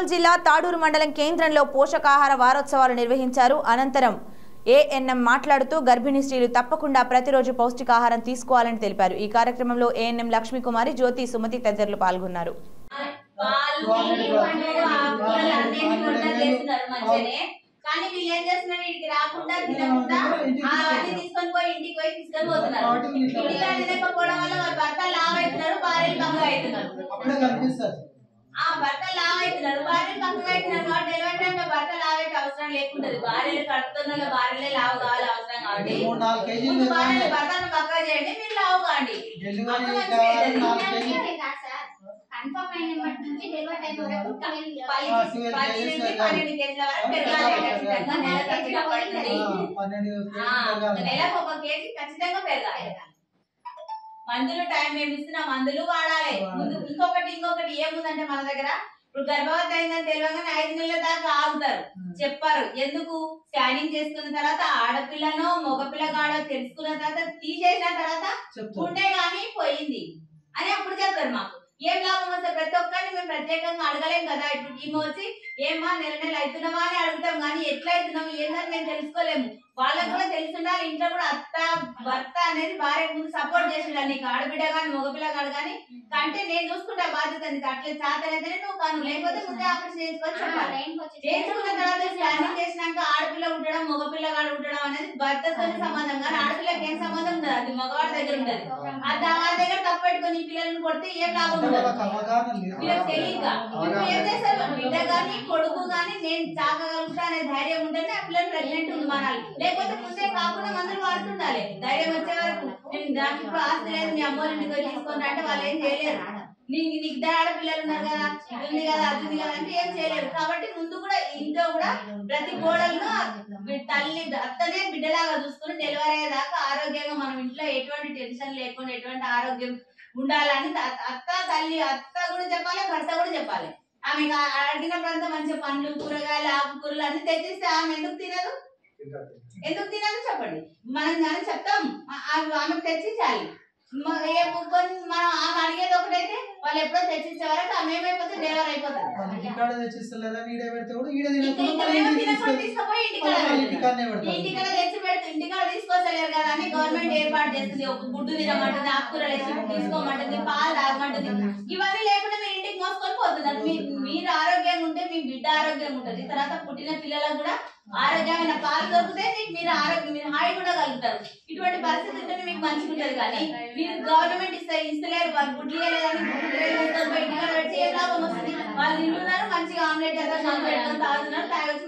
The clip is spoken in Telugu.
కర్నూలు జిల్లా తాడూరు మండలం కేంద్రంలో పోషకాహార వారోత్సవాలు నిర్వహించారు. అనంతరం ఏఎన్ఎం మాట్లాడుతూ గర్భిణీ స్త్రీలు తప్పకుండా ప్రతిరోజు పౌష్టికాహారం తీసుకోవాలని తెలిపారు. ఈ కార్యక్రమంలో ఏఎన్ఎం లక్ష్మీకుమారి, జ్యోతి, సుమతి తదితరులు పాల్గొన్నారు. కానీ వీళ్ళు ఏం చేస్తున్నారు, ఇంటికి రాకుండా తినకుండా అవన్నీ తీసుకొని పోయి ఇంటికి పోయి తీసుకొని పోతున్నారు. ఇంటికి తినకపోవడం వల్ల వారి భర్త లావ్ అవుతున్నారు, భార్యలు పక్కగా అవుతున్నారు. భర్త లావ్ అవుతున్నారు, భార్యలు పక్కగా అవుతున్నారు. కాబట్టి డెలివరీ టైంలో భర్త లావ్ అయితే అవసరం లేకుంటది. భార్యలు కడుతున్న భార్యలే లావ్ కావాలి అవసరం కాబట్టి భార్యలు భర్తను పక్కగా చేయండి, మీరు లావ్ కాండి. నెలకు 1 కేజీ ఖచ్చితంగా పెరగాలి. మందులు టైం మేము ఇస్తున్న మందులు వాడాలి. ముందు ఇంకొకటి ఏముందంటే మన దగ్గర ఇప్పుడు గర్భవతి అయిందని తెలియగానే 5 నెలల దాకా ఆగుతారు. చెప్పారు ఎందుకు, స్కానింగ్ చేసుకున్న తర్వాత ఆడపిల్లనో మగపిల్లగాడో తెలుసుకున్న తర్వాత తీసేసిన తర్వాత ఉండే గానీ పోయింది అని అప్పుడు చెప్తారు. మాకు ఏం లాభం వస్తే ప్రతి ఒక్కరిని మేము ప్రత్యేకంగా అడగలేం కదా. ఇప్పుడు ఈమె వచ్చి ఏమా నెల అవుతున్నావా అని అడుగుతాం, కానీ ఎట్లా అవుతున్నాం ఏందని మేము తెలుసుకోలేము. వాళ్ళకు కూడా తెలుసుండాలి. ఇంట్లో కూడా అత్త భర్త అనేది భార్య ముందు సపోర్ట్ చేసిండాలి. నీకు ఆడబిడ్డ కానీ మగపిల్లగాడు కానీ కంటే నేను చూసుకుంటా బాధ్యత, నీకు అట్లా చేతనైతేనే నువ్వు కాను, లేకపోతే ముందే ఆపరేషన్ చేయించుకొని చెప్పాలి. చేయించుకున్న తర్వాత స్కానింగ్ చేసినాక ఆడపిల్ల ఉండడం మగపిల్లగాడు ఉండడం అనేది భర్తతో సంబంధం, కానీ ఆడపిల్లకి ఏం సంబంధం ఉండదు, అది మగవాడి దగ్గర ఉండదు. వాడి దగ్గర తప్పు పెట్టుకుని ఈ పిల్లలను కొడితే ఏం లాభం ఉండదు. వీళ్ళకి తెలియక ఏం చేస్తారు, బిడ్డ గాని కొడుకు గాని నేను చాకగలుగుతా అనే ధైర్యం ఉంటేనే ఆ పిల్లలు ప్రెగ్నెంట్ ఉంది మనాలి. లేకపోతే ముందే కాకుండా మందులు వాడుతుండాలి. ధైర్యం వచ్చే వరకు నేను నాకు ఇప్పుడు ఆస్తి లేదు, మీ అమ్మోళ్ళ ఇంటికి తీసుకుంటా అంటే వాళ్ళు ఏం చేయలేరు. నీకు ఇద్దరు ఆడపిల్లలు ఉన్నారు కదా, ఇది ఉంది కదా అది ఉంది కదా అంటే ఏం చేయలేరు. కాబట్టి ముందు కూడా ఇంట్లో కూడా ప్రతి కోడలను తల్లి అత్తనే బిడ్డలాగా చూసుకుని డెలివరీ అయ్యేదాకా ఆరోగ్యంగా మనం ఇంట్లో ఎటువంటి టెన్షన్ లేకుండా ఎటువంటి ఆరోగ్యం ఉండాలని అత్త తల్లి అత్త కూడా చెప్పాలి, భర్త కూడా చెప్పాలి. ఆమెకు అడిగినప్పుడంతా మంచిగా పండ్లు కూరగాయలు ఆకుకూరలు అన్ని తెచ్చిస్తే ఆమె ఎందుకు తినదు చెప్పండి. మనం కానీ చెప్తాం ఆమెకు తెచ్చించాలి. మనం ఆమె అడిగేది ఒకటైతే వాళ్ళు ఎప్పుడో తెచ్చిచ్చే వరకు ఆమె ఏమైపోతే డెలివరీ అయిపోతుంది. ఇంటికాడ తెచ్చి పెడితే ఇంటికాడ తీసుకోసలేరు కదా అని గవర్నమెంట్ ఏర్పాటు చేస్తుంది. ఒక గుడ్డు తినమంటుంది, ఆకుకూరలు వేసి తీసుకోమంటుంది, పాలు తాగమంటుంది. ఇవన్నీ లేకుండా మీరు ఇంటికి మోసుకొని పోతున్నారు. మీరు ఆరోగ్యంగా ఉంటే మీ బిడ్డ ఆరోగ్యంగా ఉంటుంది. తర్వాత పుట్టిన పిల్లలకు కూడా ఆరోగ్యమైన పాలు దొరికితే మీరు హాయి కూడా కలుగుతారు. ఇటువంటి పరిస్థితి ఉంటే మీకు మంచిగా ఉంటుంది. కానీ మీరు గవర్నమెంట్ ఇస్తలేరు, వాళ్ళు గుడ్లు లేదని ఇంటికాడ పెట్టి ఏ లాభం వస్తుంది. వాళ్ళు తింటున్నారు, మంచిగా ఆమ్లెట్ తాగుతున్నారు, తాగొచ్చి